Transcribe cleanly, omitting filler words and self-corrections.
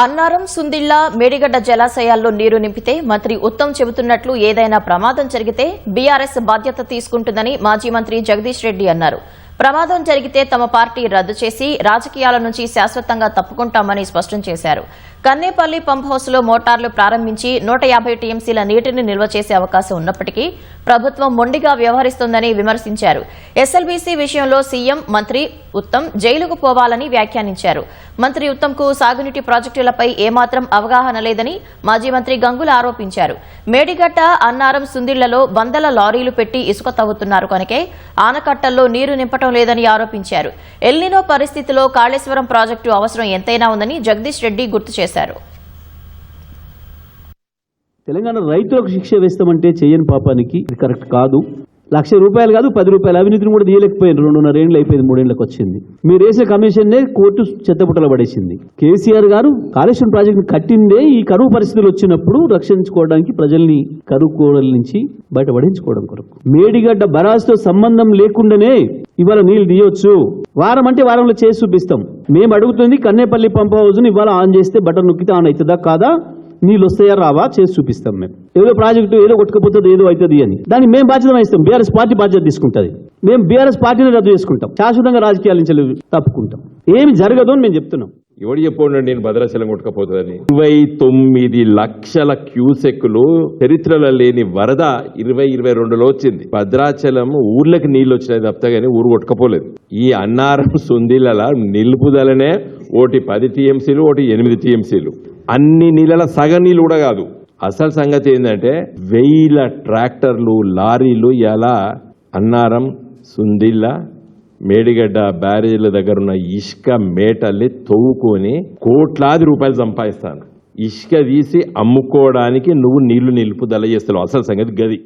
అన్నారం, సుందిళ్ల, మేడిగడ్డ జలాశయాల్లో నీరు నింపితే మంత్రి ఉత్తమ్ చెబుతున్నట్లు ఏదైనా ప్రమాదం జరిగితే బీఆర్ఎస్ బాధ్యత తీసుకుంటుందని మాజీ మంత్రి జగదీష్ రెడ్డి అన్నారు. ప్రమాదం జరిగితే తమ పార్టీ రద్దు చేసి రాజకీయాల నుంచి శాశ్వతంగా తప్పుకుంటామని స్పష్టం చేశారు. కన్నేపల్లి పంప్ హౌస్ లో మోటార్లు ప్రారంభించి 150 టీఎంసీల నీటిని నిల్వ చేసే అవకాశం ఉన్నప్పటికీ ప్రభుత్వం మొండిగా వ్యవహరిస్తోందని విమర్శించారు. ఎస్ఎల్బీసీ విషయంలో సీఎం, మంత్రి ఉత్తమ్ జైలుకు పోవాలని వ్యాఖ్యానించారు. మంత్రి ఉత్తమ్కు సాగునీటి ప్రాజెక్టులపై ఏమాత్రం అవగాహన లేదని మాజీ మంత్రి గంగుల ఆరోపించారు. మేడిగడ్డ, అన్నారం, సుందిళ్లలో వందల లారీలు పెట్టి ఇసుక తవ్వుతున్నారు కనుకే ఆనకట్టల్లో నీరు నింపటం లేదని ఆరోపించారు. ఎల్నినో పరిస్థితిలో కాళేశ్వరం ప్రాజెక్టు అవసరం ఎంతైనా ఉందని జగదీష్ రెడ్డి గుర్తు చేశారు. తెలంగాణ రైతులకు శిక్ష వేస్తామంటే చేయని పాపానికి కరెక్ట్ కాదు. ₹1,00,000 కాదు, ₹10 అవినీతిని కూడా తీయలేకపోయింది. 2.5 ఏళ్ళు అయిపోయింది, 3 ఏళ్ళకి వచ్చింది. మీరు వేసే కమిషన్నే కోర్టు చెత్తపుట్టలో పడేసింది. కేసీఆర్ గారు కాళేశ్వరం ప్రాజెక్టు కట్టిందే ఈ కరువు పరిస్థితులు వచ్చినప్పుడు రక్షించుకోవడానికి, ప్రజల్ని కరువు కోడల నుంచి బయటపడించుకోవడం కొరకు. మేడిగడ్డ బరాజ్తో సంబంధం లేకుండానే ఇవాళ నీళ్లు తీయొచ్చు. వారం అంటే వారంలో చేసి చూపిస్తాం. మేము అడుగుతుంది కన్నేపల్లి పంప్ హౌస్ ని ఇవాళ ఆన్ చేస్తే బటన్ నొక్కితే ఆన్ అవుతుందా కాదా, నీళ్ళు వస్తాయా రావా చేసి చూపిస్తాం. మేము ఏదో ప్రాజెక్టు ఏదో కొట్టుకపోతుంది ఏదో అవుతుంది అని దాన్ని మేము బాధ్యత వహిస్తాం. బీఆర్ఎస్ పార్టీ బాధ్యత తీసుకుంటుంది. మేము బీఆర్ఎస్ పార్టీని రద్దు చేసుకుంటాం, శాశ్వతంగా రాజకీయాల నుంచి తప్పుకుంటాం. ఏమి జరగదు అని మేము చెప్తున్నాం. ఎవడు చెప్పండి నేను భద్రాచలం కొట్టుకపోతుందని. 29 లక్షల క్యూసెక్లు చరిత్రలో లేని వరద 2022లో వచ్చింది. భద్రాచలం ఊర్లకి నీళ్లు వచ్చినాయి తప్ప కానీ ఊరు కొట్టుకపోలేదు. ఈ అన్నారం, సుందిల నిలుపుదలనే ఒకటి 10 టీఎంసీలు, ఒకటి 8 టీఎంసీలు. అన్ని నీళ్ళ సగం నీళ్ళు కూడా కాదు. అసలు సంగతి ఏంటంటే 1000 ట్రాక్టర్లు, లారీలు ఇలా అన్నారం, సుందిల్ల, మేడిగడ్డ బ్యారేజీల దగ్గర ఉన్న ఇసుక మేటల్ని తవ్వుకొని కోట్లాది రూపాయలు సంపాదిస్తాను. ఇసుక తీసి అమ్ముకోవడానికి నువ్వు నీళ్లు నిలుపుదల చేస్తావు. అసలు సంగతి గది.